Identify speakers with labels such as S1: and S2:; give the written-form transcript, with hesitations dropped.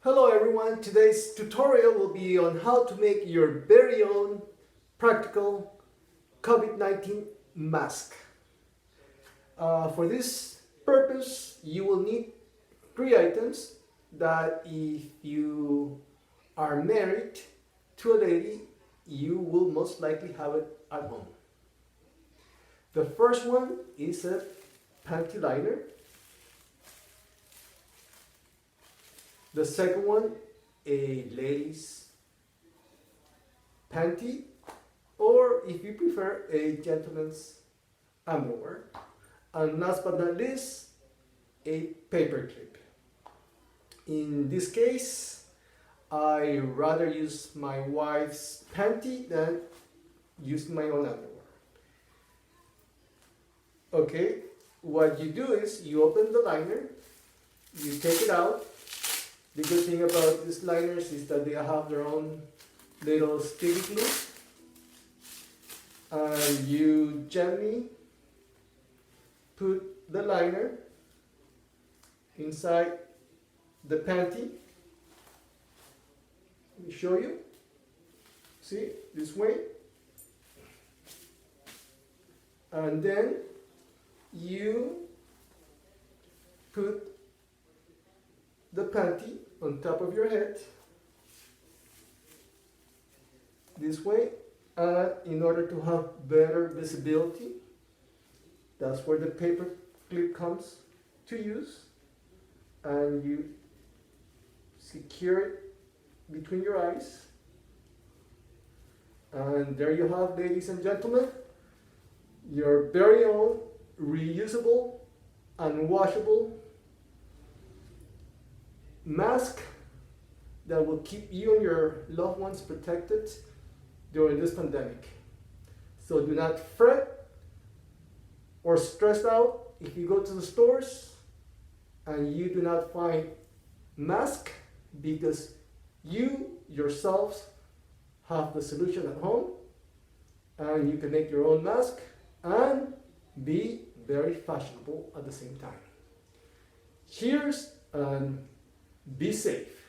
S1: Hello everyone, today's tutorial will be on how to make your very own practical COVID-19 mask. For this purpose, you will need 3 items that if you are married to a lady, you will most likely have it at home. The first one is a panty liner. The second one, a lady's panty, or if you prefer, a gentleman's underwear. And last but not least, a paper clip. In this case, I rather use my wife's panty than use my own underwear. Okay, what you do is you open the liner, you take it out. The good thing about these liners is that they have their own little sticky glue, and you gently put the liner inside the panty. Let me show you. See, this way. And then you put the panty on top of your head this way, and in order to have better visibility, that's where the paper clip comes to use, and you secure it between your eyes, and there you have, ladies and gentlemen, your very own reusable and washable mask that will keep you and your loved ones protected during this pandemic. So do not fret or stress out if you go to the stores and you do not find mask, because you yourselves have the solution at home, and you can make your own mask and be very fashionable at the same time. Cheers and be safe.